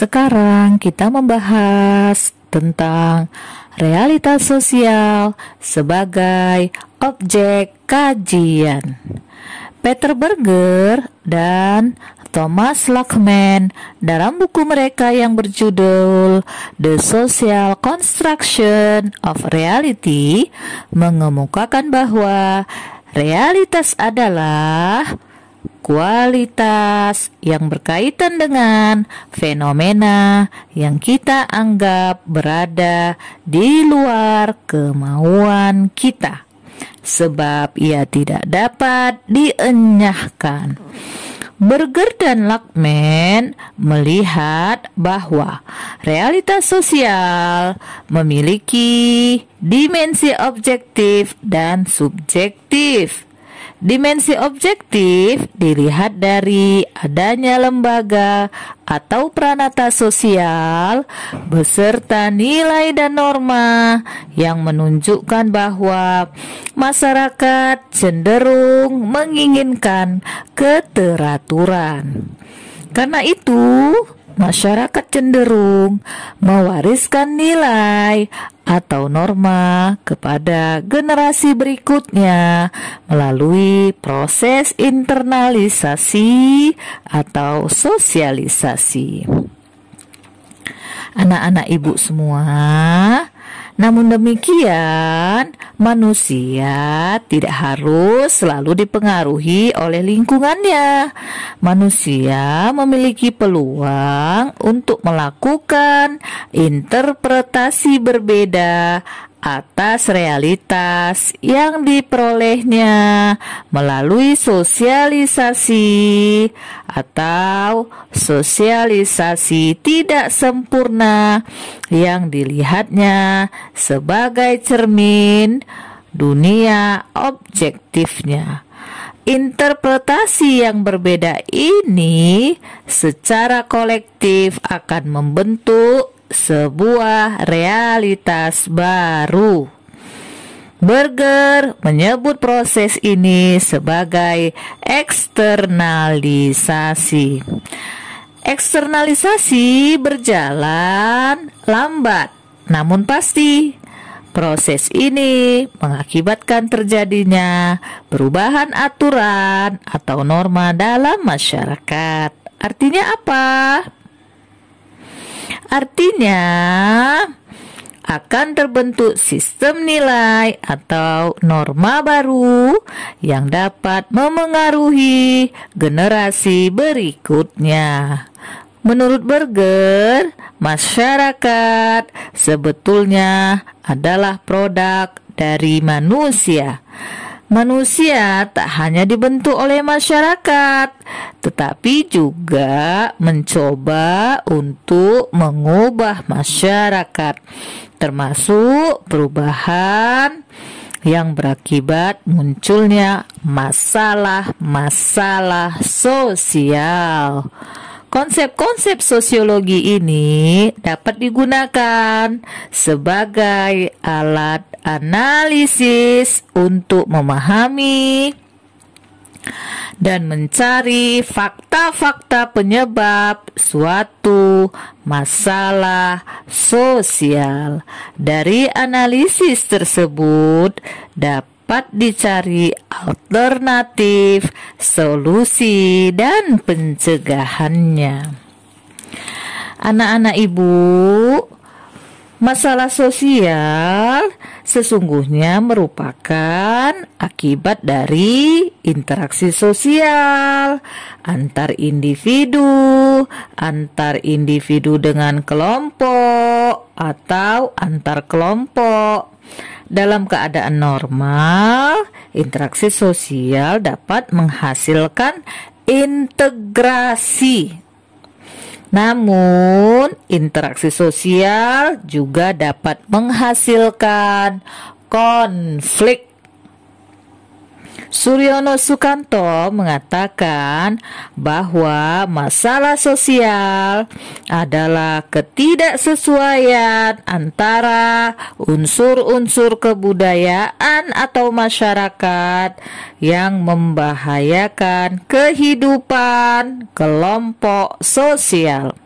Sekarang kita membahas tentang realitas sosial sebagai objek kajian. Peter Berger dan Thomas Lockman dalam buku mereka yang berjudul The Social Construction of Reality mengemukakan bahwa realitas adalah kualitas yang berkaitan dengan fenomena yang kita anggap berada di luar kemauan kita, sebab ia tidak dapat dienyahkan. Berger dan Lockman melihat bahwa realitas sosial memiliki dimensi objektif dan subjektif. Dimensi objektif dilihat dari adanya lembaga atau pranata sosial beserta nilai dan norma yang menunjukkan bahwa masyarakat cenderung menginginkan keteraturan. Karena itu, masyarakat cenderung mewariskan nilai atau norma kepada generasi berikutnya melalui proses internalisasi atau sosialisasi. Anak-anak ibu semua, namun demikian, manusia tidak harus selalu dipengaruhi oleh lingkungannya. Manusia memiliki peluang untuk melakukan interpretasi berbeda atas realitas yang diperolehnya melalui sosialisasi atau sosialisasi tidak sempurna yang dilihatnya sebagai cermin dunia objektifnya. Interpretasi yang berbeda ini secara kolektif akan membentuk sebuah realitas baru. Berger menyebut proses ini sebagai eksternalisasi. Eksternalisasi berjalan lambat, namun pasti. Proses ini mengakibatkan terjadinya perubahan aturan atau norma dalam masyarakat. Artinya apa? Artinya akan terbentuk sistem nilai atau norma baru yang dapat memengaruhi generasi berikutnya. Menurut Berger, masyarakat sebetulnya adalah produk dari manusia. Manusia tak hanya dibentuk oleh masyarakat, tetapi juga mencoba untuk mengubah masyarakat, termasuk perubahan yang berakibat munculnya masalah-masalah sosial. Konsep-konsep sosiologi ini dapat digunakan sebagai alat analisis untuk memahami dan mencari fakta-fakta penyebab suatu masalah sosial. Dari analisis tersebut dapat dicari alternatif, solusi, dan pencegahannya. Anak-anak ibu, masalah sosial sesungguhnya merupakan akibat dari interaksi sosial antar individu dengan kelompok atau antar kelompok. Dalam keadaan normal, interaksi sosial dapat menghasilkan integrasi. Namun, interaksi sosial juga dapat menghasilkan konflik. Suryono Sukanto mengatakan bahwa masalah sosial adalah ketidaksesuaian antara unsur-unsur kebudayaan atau masyarakat yang membahayakan kehidupan kelompok sosial.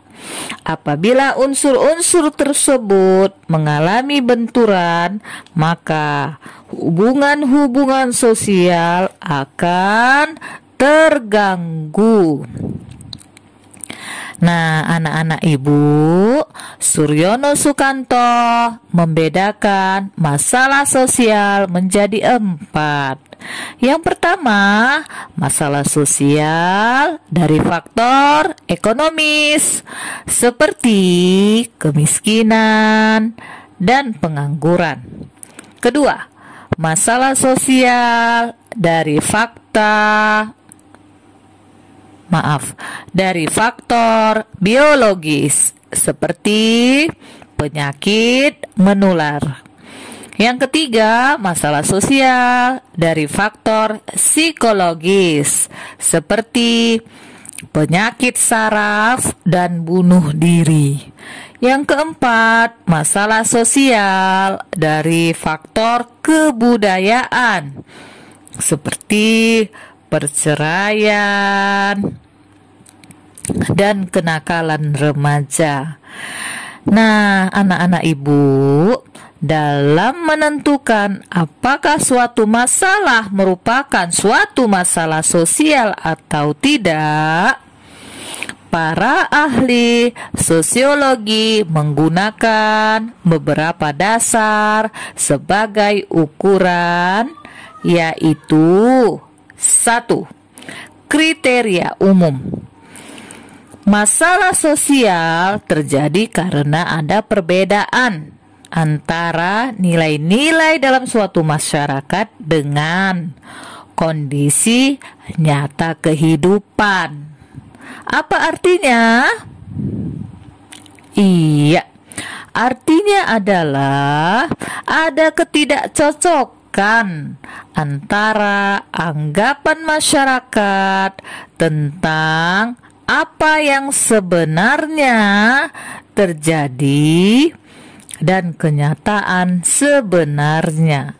Apabila unsur-unsur tersebut mengalami benturan, maka hubungan-hubungan sosial akan terganggu. Nah, anak-anak ibu, Suryono Sukanto membedakan masalah sosial menjadi 4. Yang pertama, masalah sosial dari faktor ekonomis seperti kemiskinan dan pengangguran. Kedua, masalah sosial dari faktor biologis seperti penyakit menular. Yang ketiga, masalah sosial dari faktor psikologis seperti penyakit saraf dan bunuh diri. Yang keempat, masalah sosial dari faktor kebudayaan seperti perceraian dan kenakalan remaja. Nah, anak-anak ibu, dalam menentukan apakah suatu masalah merupakan suatu masalah sosial atau tidak, para ahli sosiologi menggunakan beberapa dasar sebagai ukuran, yaitu 1. Kriteria umum. Masalah sosial terjadi karena ada perbedaan antara nilai-nilai dalam suatu masyarakat dengan kondisi nyata kehidupan. Apa artinya? Iya, artinya adalah ada ketidakcocokan antara anggapan masyarakat tentang apa yang sebenarnya terjadi dan kenyataan sebenarnya.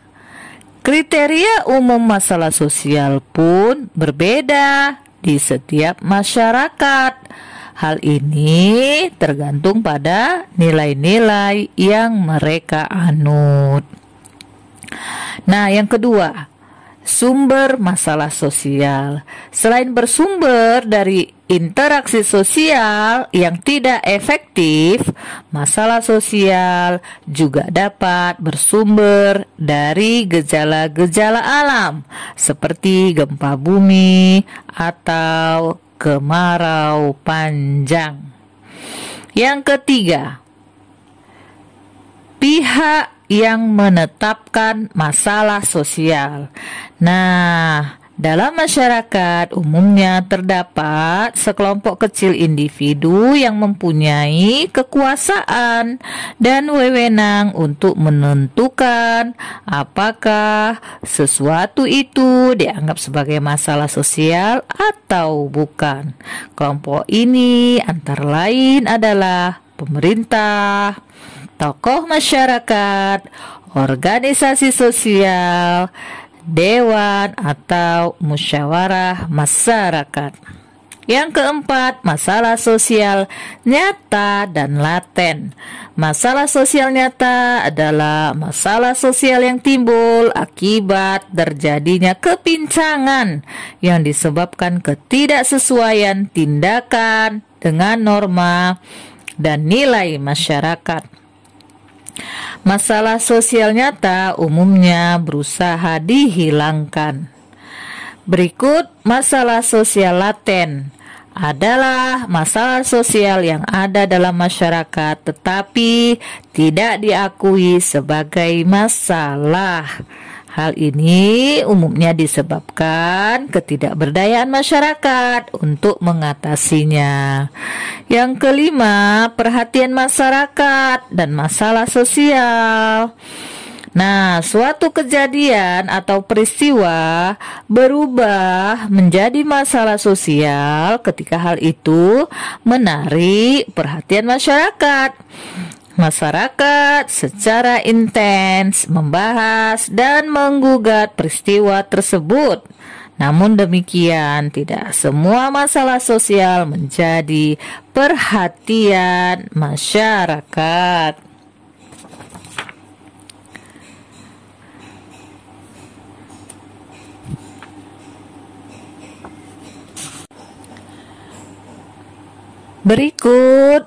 Kriteria umum masalah sosial pun berbeda di setiap masyarakat. Hal ini tergantung pada nilai-nilai yang mereka anut. Nah, yang kedua, sumber masalah sosial. Selain bersumber dari interaksi sosial yang tidak efektif, masalah sosial juga dapat bersumber dari gejala-gejala alam seperti gempa bumi atau kemarau panjang. Yang ketiga, pihak yang menetapkan masalah sosial. Nah, dalam masyarakat umumnya terdapat sekelompok kecil individu yang mempunyai kekuasaan dan wewenang untuk menentukan apakah sesuatu itu dianggap sebagai masalah sosial atau bukan. Kelompok ini antara lain adalah pemerintah, tokoh masyarakat, organisasi sosial, dewan atau musyawarah masyarakat. Yang keempat, masalah sosial nyata dan laten. Masalah sosial nyata adalah masalah sosial yang timbul akibat terjadinya kepincangan yang disebabkan ketidaksesuaian tindakan dengan norma dan nilai masyarakat. Masalah sosial nyata umumnya berusaha dihilangkan. Berikut masalah sosial laten adalah masalah sosial yang ada dalam masyarakat tetapi tidak diakui sebagai masalah. Hal ini umumnya disebabkan ketidakberdayaan masyarakat untuk mengatasinya. Yang kelima, perhatian masyarakat dan masalah sosial. Nah, suatu kejadian atau peristiwa berubah menjadi masalah sosial ketika hal itu menarik perhatian masyarakat. Masyarakat secara intens membahas dan menggugat peristiwa tersebut. Namun demikian, tidak semua masalah sosial menjadi perhatian masyarakat. Berikut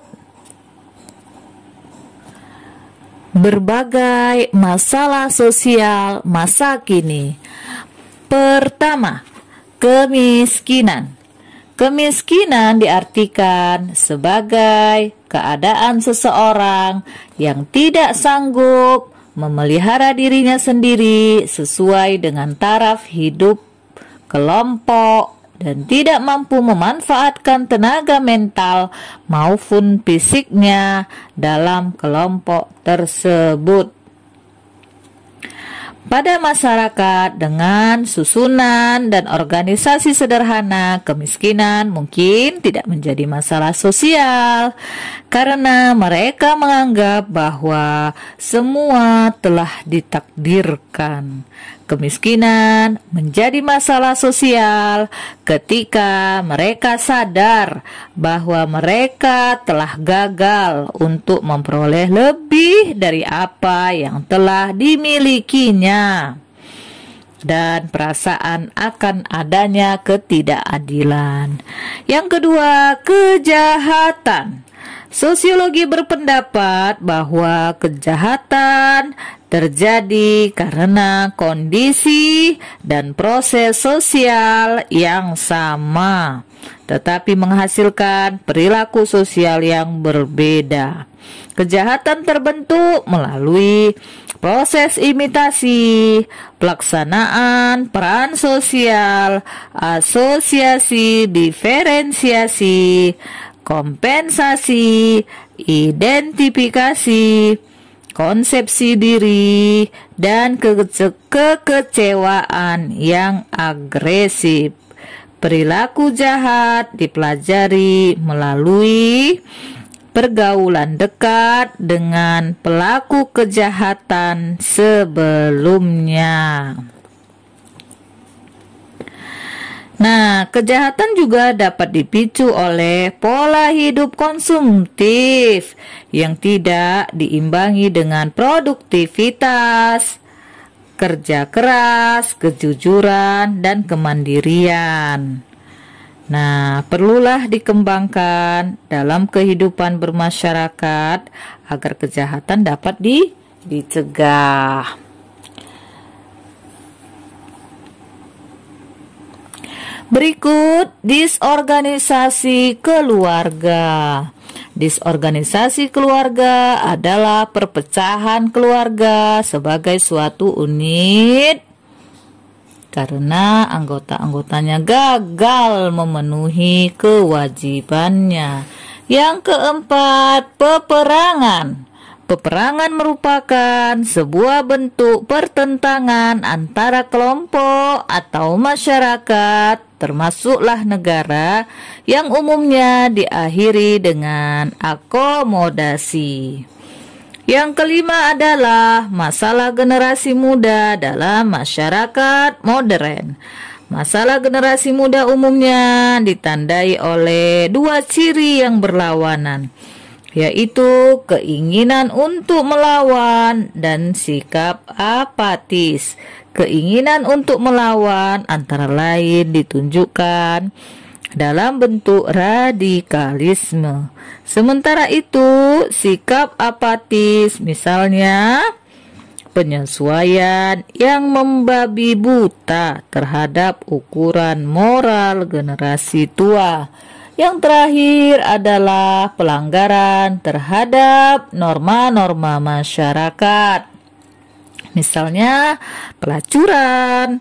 berbagai masalah sosial masa kini. Pertama, kemiskinan. Kemiskinan diartikan sebagai keadaan seseorang yang tidak sanggup memelihara dirinya sendiri sesuai dengan taraf hidup kelompok dan tidak mampu memanfaatkan tenaga mental maupun fisiknya dalam kelompok tersebut. Pada masyarakat dengan susunan dan organisasi sederhana, kemiskinan mungkin tidak menjadi masalah sosial karena mereka menganggap bahwa semua telah ditakdirkan. Kemiskinan menjadi masalah sosial ketika mereka sadar bahwa mereka telah gagal untuk memperoleh lebih dari apa yang telah dimilikinya, dan perasaan akan adanya ketidakadilan. Yang kedua, kejahatan. Sosiologi berpendapat bahwa kejahatan terjadi karena kondisi dan proses sosial yang sama, tetapi menghasilkan perilaku sosial yang berbeda. Kejahatan terbentuk melalui proses imitasi, pelaksanaan peran sosial, asosiasi, diferensiasi, kompensasi, identifikasi, konsepsi diri, dan kekecewaan yang agresif. Perilaku jahat dipelajari melalui pergaulan dekat dengan pelaku kejahatan sebelumnya. Nah, kejahatan juga dapat dipicu oleh pola hidup konsumtif yang tidak diimbangi dengan produktivitas, kerja keras, kejujuran, dan kemandirian. Nah, perlulah dikembangkan dalam kehidupan bermasyarakat agar kejahatan dapat dicegah. Berikut disorganisasi keluarga. Disorganisasi keluarga adalah perpecahan keluarga sebagai suatu unit karena anggota-anggotanya gagal memenuhi kewajibannya. Yang keempat, peperangan. Peperangan merupakan sebuah bentuk pertentangan antara kelompok atau masyarakat, termasuklah negara, yang umumnya diakhiri dengan akomodasi. Yang kelima adalah masalah generasi muda dalam masyarakat modern. Masalah generasi muda umumnya ditandai oleh dua ciri yang berlawanan, yaitu keinginan untuk melawan dan sikap apatis. Keinginan untuk melawan antara lain ditunjukkan dalam bentuk radikalisme. Sementara itu, sikap apatis misalnya penyesuaian yang membabi buta terhadap ukuran moral generasi tua. Yang terakhir adalah pelanggaran terhadap norma-norma masyarakat. Misalnya pelacuran,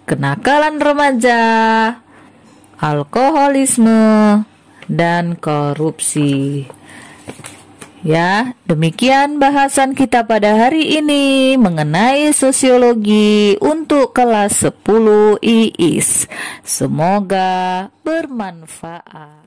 kenakalan remaja, alkoholisme, dan korupsi. Ya, demikian bahasan kita pada hari ini mengenai sosiologi untuk kelas 10 IIS. Semoga bermanfaat.